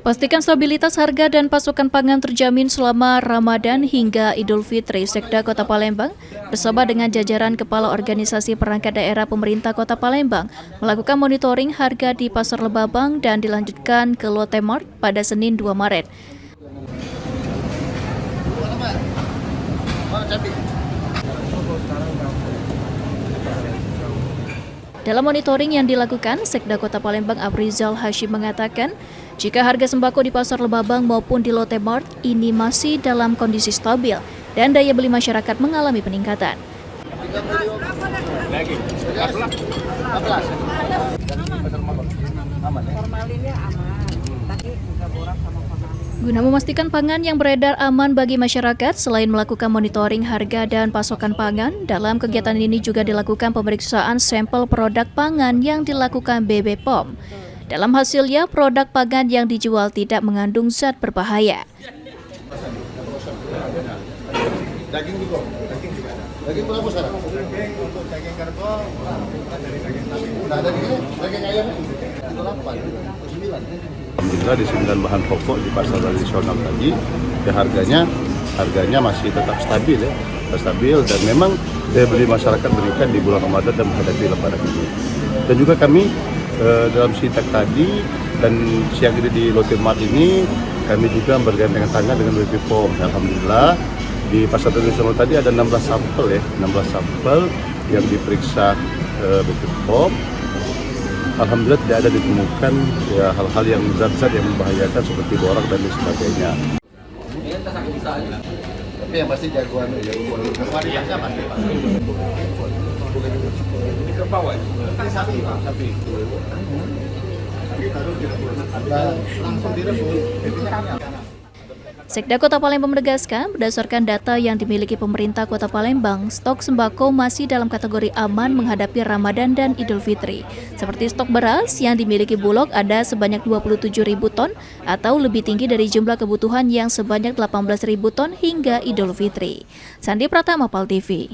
Pastikan stabilitas harga dan pasokan pangan terjamin selama Ramadan hingga Idul Fitri. Sekda Kota Palembang bersama dengan jajaran Kepala Organisasi Perangkat Daerah Pemerintah Kota Palembang melakukan monitoring harga di Pasar Lebabang dan dilanjutkan ke Lotte Mart pada Senin 2 Maret. Dalam monitoring yang dilakukan, Sekda Kota Palembang Afrizal Hashim mengatakan, jika harga sembako di Pasar Lebabang maupun di Lotte Mart ini masih dalam kondisi stabil dan daya beli masyarakat mengalami peningkatan. Guna memastikan pangan yang beredar aman bagi masyarakat, selain melakukan monitoring harga dan pasokan pangan, dalam kegiatan ini juga dilakukan pemeriksaan sampel produk pangan yang dilakukan BB POM. Dalam hasilnya, produk pangan yang dijual tidak mengandung zat berbahaya. Daging juga. Daging berapa sekarang? Untuk daging kerbau, nah daging ayam 8, 9. Alhamdulillah di 9 bahan pokok di pasar tradisional tadi, ya harganya masih tetap stabil ya, dan memang daya beli masyarakat meningkat di bulan Ramadan dan menghadapi Lebaran ini. Dan juga kami dalam sidak tadi dan siang ini di Lotte Mart ini kami juga bergandengan tangan dengan BP POM. Alhamdulillah di pasar tradisional tadi ada 16 sampel ya, 16 sampel yang diperiksa BP POM. Alhamdulillah tidak ada ditemukan ya hal-hal yang zat-zat yang membahayakan seperti borak dan sebagainya. Tapi yang pasti jagoan kualitasnya pasti. Ini kerbau ya? Sapi. Langsung direbus. Sekda Kota Palembang menegaskan, berdasarkan data yang dimiliki pemerintah Kota Palembang, stok sembako masih dalam kategori aman menghadapi Ramadan dan Idul Fitri. Seperti stok beras yang dimiliki Bulog ada sebanyak 27.000 ton atau lebih tinggi dari jumlah kebutuhan yang sebanyak 18.000 ton hingga Idul Fitri. Sandi Pratama, PAL TV.